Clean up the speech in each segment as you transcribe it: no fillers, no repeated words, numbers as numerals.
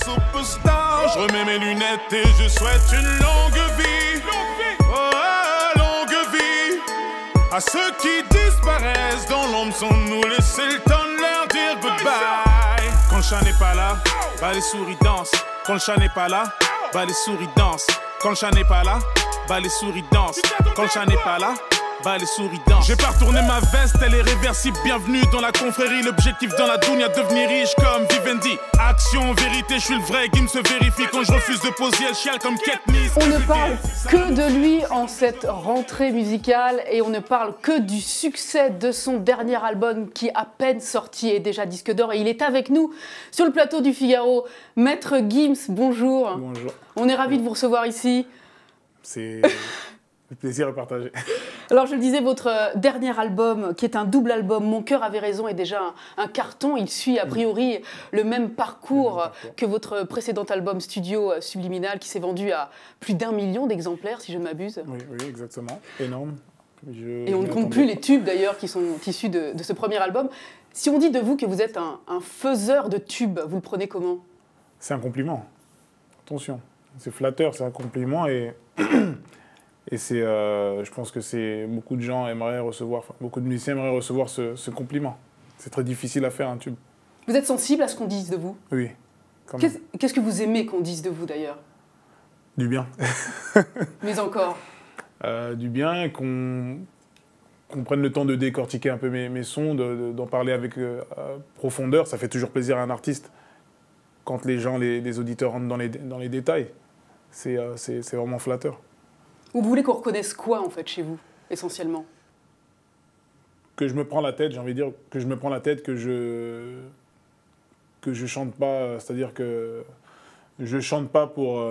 superstar. Je remets mes lunettes et je souhaite une longue vie. Oh, longue vie. À ceux qui disparaissent dans l'ombre sans nous laisser le temps de leur dire goodbye. Quand le chat n'est pas là, bah les souris dansent. Quand le chat n'est pas là, bah les souris dansent. Quand le chat n'est pas là, bah les souris dansent. Quand le chat n'est pas là, bah les souris dansent. J'ai pas retourné ma veste, elle est réversible. Bienvenue dans la confrérie, l'objectif dans la dounia, devenir riche comme Vivendi. Action, vérité, je suis le vrai, Gims se vérifie. Quand je refuse de poser, elle chiale comme Katniss. On ne parle que de lui en cette rentrée musicale et on ne parle que du succès de son dernier album qui, à peine sorti, est déjà disque d'or. Et il est avec nous sur le plateau du Figaro. Maître Gims, bonjour. Bonjour. On est ravis de vous recevoir ici. C'est le plaisir à partager. Alors je le disais, votre dernier album, qui est un double album, Mon cœur avait raison, est déjà un carton. Il suit a priori le même parcours que votre précédent album studio Subliminal, qui s'est vendu à plus d'1 million d'exemplaires, si je ne m'abuse. Oui, exactement. Énorme. Et on ne compte plus les tubes d'ailleurs qui sont issus de ce premier album. Si on dit de vous que vous êtes un faiseur de tubes, vous le prenez comment? C'est un compliment. Attention. C'est flatteur, c'est un compliment et... Et c'est, je pense que beaucoup de gens aimeraient recevoir, beaucoup de musiciens aimeraient recevoir ce compliment. C'est très difficile à faire un tube. Vous êtes sensible à ce qu'on dise de vous? Oui. Qu'est-ce que vous aimez qu'on dise de vous d'ailleurs? Du bien. Mais encore du bien, qu'on prenne le temps de décortiquer un peu mes sons, d'en parler avec profondeur. Ça fait toujours plaisir à un artiste quand les gens, les auditeurs rentrent dans les détails. C'est vraiment flatteur. Vous voulez qu'on reconnaisse quoi, en fait, chez vous, essentiellement? Que je me prends la tête, j'ai envie de dire, que je me prends la tête, que je chante pas, c'est-à-dire que je chante pas pour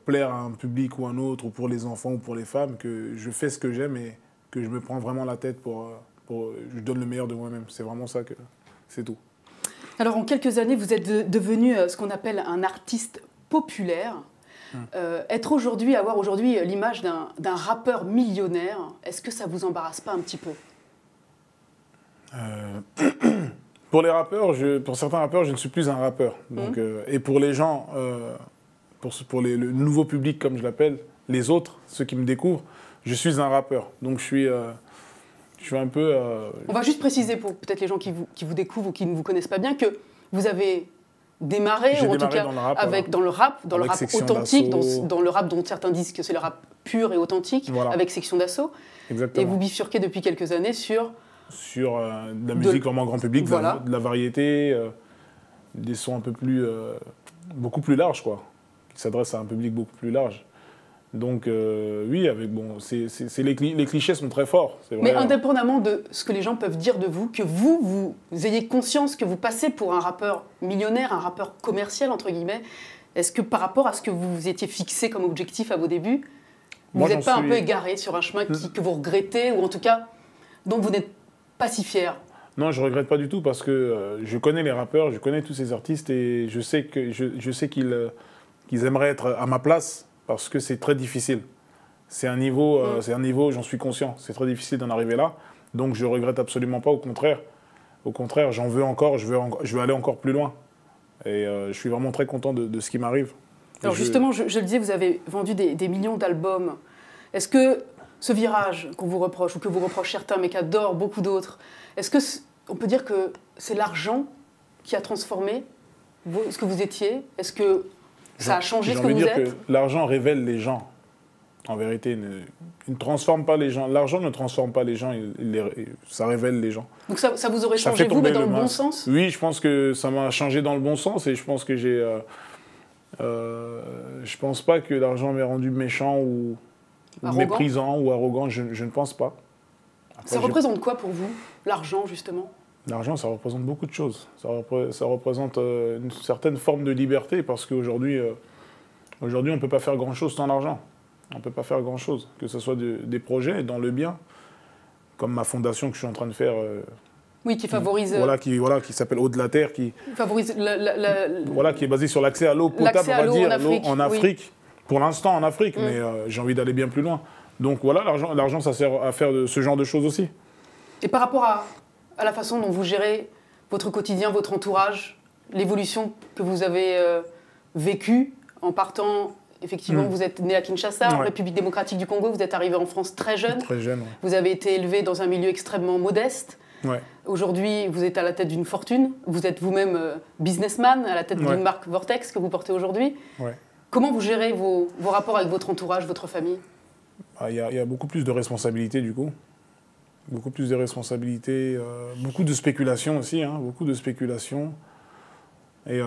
plaire à un public ou un autre, ou pour les enfants ou pour les femmes, que je fais ce que j'aime et que je me prends vraiment la tête je donne le meilleur de moi-même. C'est vraiment ça, c'est tout. Alors, en quelques années, vous êtes devenu ce qu'on appelle un artiste populaire. Avoir aujourd'hui l'image d'un rappeur millionnaire, est-ce que ça vous embarrasse pas un petit peu? Pour les rappeurs, pour certains rappeurs, je ne suis plus un rappeur. Donc, et pour les gens, pour le nouveau public, comme je l'appelle, les autres, ceux qui me découvrent, je suis un rappeur. Donc je suis un peu... On va juste préciser pour peut-être les gens qui vous découvrent ou qui ne vous connaissent pas bien que vous avez... démarré, ou en tout cas dans le rap authentique, dans le rap dont certains disent que c'est le rap pur et authentique, voilà. Avec Section d'Assaut. Exactement. Et vous bifurquez depuis quelques années sur de la musique vraiment grand public, voilà. de la variété, des sons un peu plus, beaucoup plus larges, quoi, qui s'adressent à un public beaucoup plus large. Donc oui, les clichés sont très forts. C'est vrai. Mais indépendamment de ce que les gens peuvent dire de vous, que vous ayez conscience que vous passez pour un rappeur millionnaire, un rappeur commercial, entre guillemets, est-ce que par rapport à ce que vous étiez fixé comme objectif à vos débuts, vous n'êtes pas un peu égaré sur un chemin que vous regrettez, ou en tout cas dont vous n'êtes pas si fier? Non, je ne regrette pas du tout parce que je connais les rappeurs, je connais tous ces artistes et je sais qu'ils aimeraient être à ma place. Parce que c'est très difficile. C'est un niveau, j'en suis conscient. C'est très difficile d'en arriver là. Donc je ne regrette absolument pas, au contraire. Au contraire, j'en veux encore, je veux aller encore plus loin. Et je suis vraiment très content de ce qui m'arrive. Alors justement, je le disais, vous avez vendu des millions d'albums. Est-ce que ce virage qu'on vous reproche, ou que vous reprochent certains, mais qu'adorent beaucoup d'autres, est-ce qu'on peut dire que c'est l'argent qui a transformé ce que vous étiez? Est-ce que ça a changé ce que vous êtes? J'ai envie de dire que l'argent révèle les gens. En vérité, il ne transforme pas les gens. L'argent ne transforme pas les gens, ça révèle les gens. Donc ça vous aurait changé, vous, mais dans le bon sens? Oui, je pense que ça m'a changé dans le bon sens et je pense que je pense pas que l'argent m'ait rendu méchant ou méprisant ou arrogant. Je ne pense pas. Après, ça représente quoi pour vous, l'argent, justement? L'argent, ça représente beaucoup de choses. Ça représente une certaine forme de liberté parce qu'aujourd'hui, on ne peut pas faire grand-chose sans l'argent. On ne peut pas faire grand-chose, que ce soit des projets dans le bien, comme ma fondation que je suis en train de faire. Oui, qui favorise... qui s'appelle Eau de la Terre. Qui favorise... qui est basé sur l'accès à l'eau potable, on va dire, en Afrique. Oui. Pour l'instant, en Afrique, mais j'ai envie d'aller bien plus loin. Donc voilà, l'argent, ça sert à faire ce genre de choses aussi. Et par rapport à la façon dont vous gérez votre quotidien, votre entourage, l'évolution que vous avez vécue en partant. Effectivement, vous êtes né à Kinshasa, en République démocratique du Congo, vous êtes arrivé en France très jeune. Très jeune, ouais. Vous avez été élevé dans un milieu extrêmement modeste. Ouais. Aujourd'hui, vous êtes à la tête d'une fortune. Vous êtes vous-même businessman, à la tête d'une marque Vortex que vous portez aujourd'hui. Ouais. Comment vous gérez vos rapports avec votre entourage, votre famille? Il y a beaucoup plus de responsabilités, du coup. Beaucoup plus de responsabilités. Beaucoup de spéculation aussi, hein, beaucoup de spéculation. Et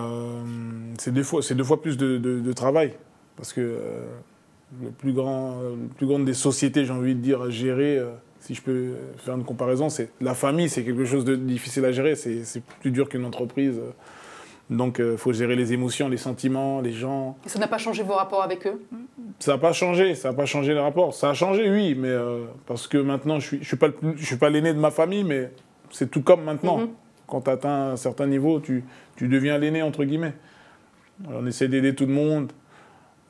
c'est deux fois plus de travail. Parce que le plus grand des sociétés, j'ai envie de dire, à gérer, si je peux faire une comparaison, c'est la famille, c'est quelque chose de difficile à gérer, c'est plus dur qu'une entreprise. Donc il faut gérer les émotions, les sentiments, les gens. Et ça n'a pas changé vos rapports avec eux? Ça n'a pas changé les rapports. Ça a changé, oui, mais parce que maintenant, je suis pas l'aîné de ma famille, mais c'est tout comme maintenant. Quand tu atteins un certain niveau, tu deviens l'aîné, entre guillemets. Alors, on essaie d'aider tout le monde.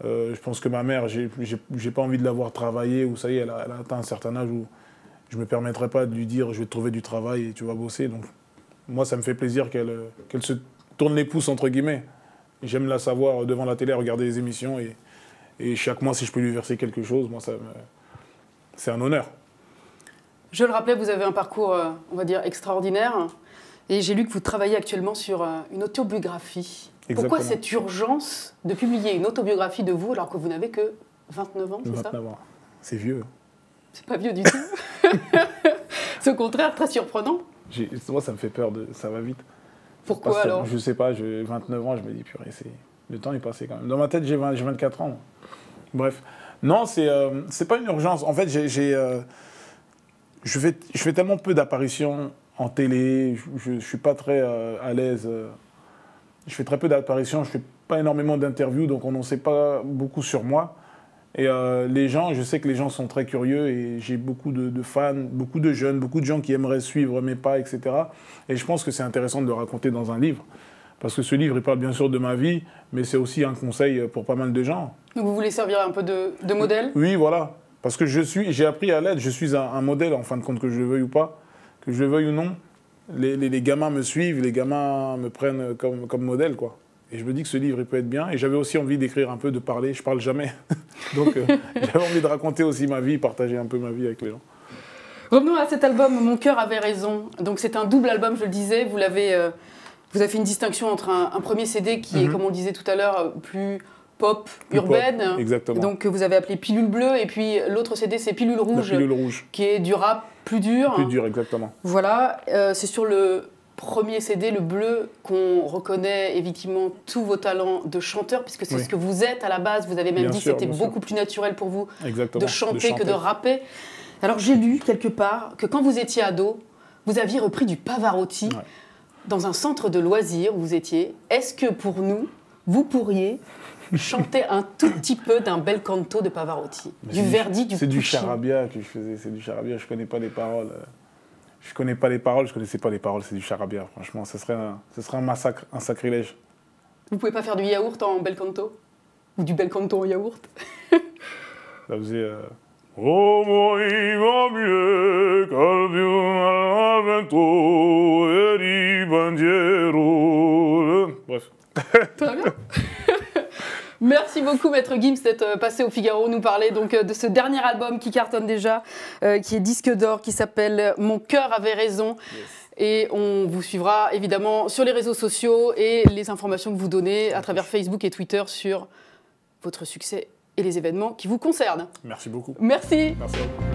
Je pense que ma mère, j'ai pas envie de la voir travailler, ou ça y est, elle a atteint un certain âge où je me permettrai pas de lui dire je vais te trouver du travail et tu vas bosser. Donc moi, ça me fait plaisir qu'elle se tourne les pouces, entre guillemets. J'aime la savoir devant la télé, regarder les émissions, et chaque mois, si je peux lui verser quelque chose, moi, c'est un honneur. Je le rappelais, vous avez un parcours, on va dire, extraordinaire, et j'ai lu que vous travaillez actuellement sur une autobiographie. Exactement. Pourquoi cette urgence de publier une autobiographie de vous alors que vous n'avez que 29 ans, c'est ça? 29 ans. C'est vieux. C'est pas vieux du tout. C'est au contraire très surprenant. Moi, ça me fait peur, ça va vite. Pourquoi alors? Je sais pas, j'ai 29 ans, je me dis, purée, le temps est passé quand même. Dans ma tête, j'ai 24 ans. Bref. Non, c'est pas une urgence. En fait, je fais tellement peu d'apparitions en télé, je suis pas très à l'aise. Je fais très peu d'apparitions, je fais pas énormément d'interviews, donc on n'en sait pas beaucoup sur moi. Et les gens, je sais que les gens sont très curieux et j'ai beaucoup de fans, beaucoup de jeunes, beaucoup de gens qui aimeraient suivre mes pas, etc. Et je pense que c'est intéressant de le raconter dans un livre. Parce que ce livre, il parle bien sûr de ma vie, mais c'est aussi un conseil pour pas mal de gens. Donc vous voulez servir un peu de modèle? Oui, voilà. Parce que j'ai appris à l'être, je suis un modèle en fin de compte, que je le veuille ou pas, que je le veuille ou non. Les gamins me suivent, les gamins me prennent comme modèle, quoi. Et je me dis que ce livre, il peut être bien. Et j'avais aussi envie d'écrire un peu, de parler. Je parle jamais. Donc, j'avais envie de raconter aussi ma vie, partager un peu ma vie avec les gens. Revenons à cet album, Mon cœur avait raison. Donc, c'est un double album, je le disais. Vous avez fait une distinction entre un premier CD qui est, comme on le disait tout à l'heure, plus pop, urbaine. Pop, exactement. Donc, que vous avez appelé Pilule Bleue. Et puis, l'autre CD, c'est Pilule Rouge. Pilule Rouge. Qui est du rap plus dur. Plus dur, exactement. Voilà. C'est sur le premier CD, le bleu, qu'on reconnaît effectivement tous vos talents de chanteur, puisque c'est ce que vous êtes à la base. Vous avez même dit que c'était beaucoup plus naturel pour vous de chanter que de rapper. Alors j'ai lu quelque part que quand vous étiez ado, vous aviez repris du Pavarotti dans un centre de loisirs où vous étiez. Est-ce que pour nous, vous pourriez chanter un tout petit peu d'un bel canto de Pavarotti, du Verdi, du Puccini? C'est du charabia que je faisais, c'est du charabia, je connais pas les paroles. Je connais pas les paroles, je connaissais pas les paroles, c'est du charabia, franchement, ce serait un massacre, un sacrilège. Vous pouvez pas faire du yaourt en bel canto? Ou du bel canto en yaourt? Ça faisait... Oh, moi, il va mieux, bref. Très bien. Merci beaucoup, Maître Gims, d'être passé au Figaro nous parler donc de ce dernier album qui cartonne déjà, qui est disque d'or, qui s'appelle Mon cœur avait raison. Yes. Et on vous suivra évidemment sur les réseaux sociaux et les informations que vous donnez à travers Facebook et Twitter sur votre succès et les événements qui vous concernent. Merci beaucoup. Merci. Merci à vous.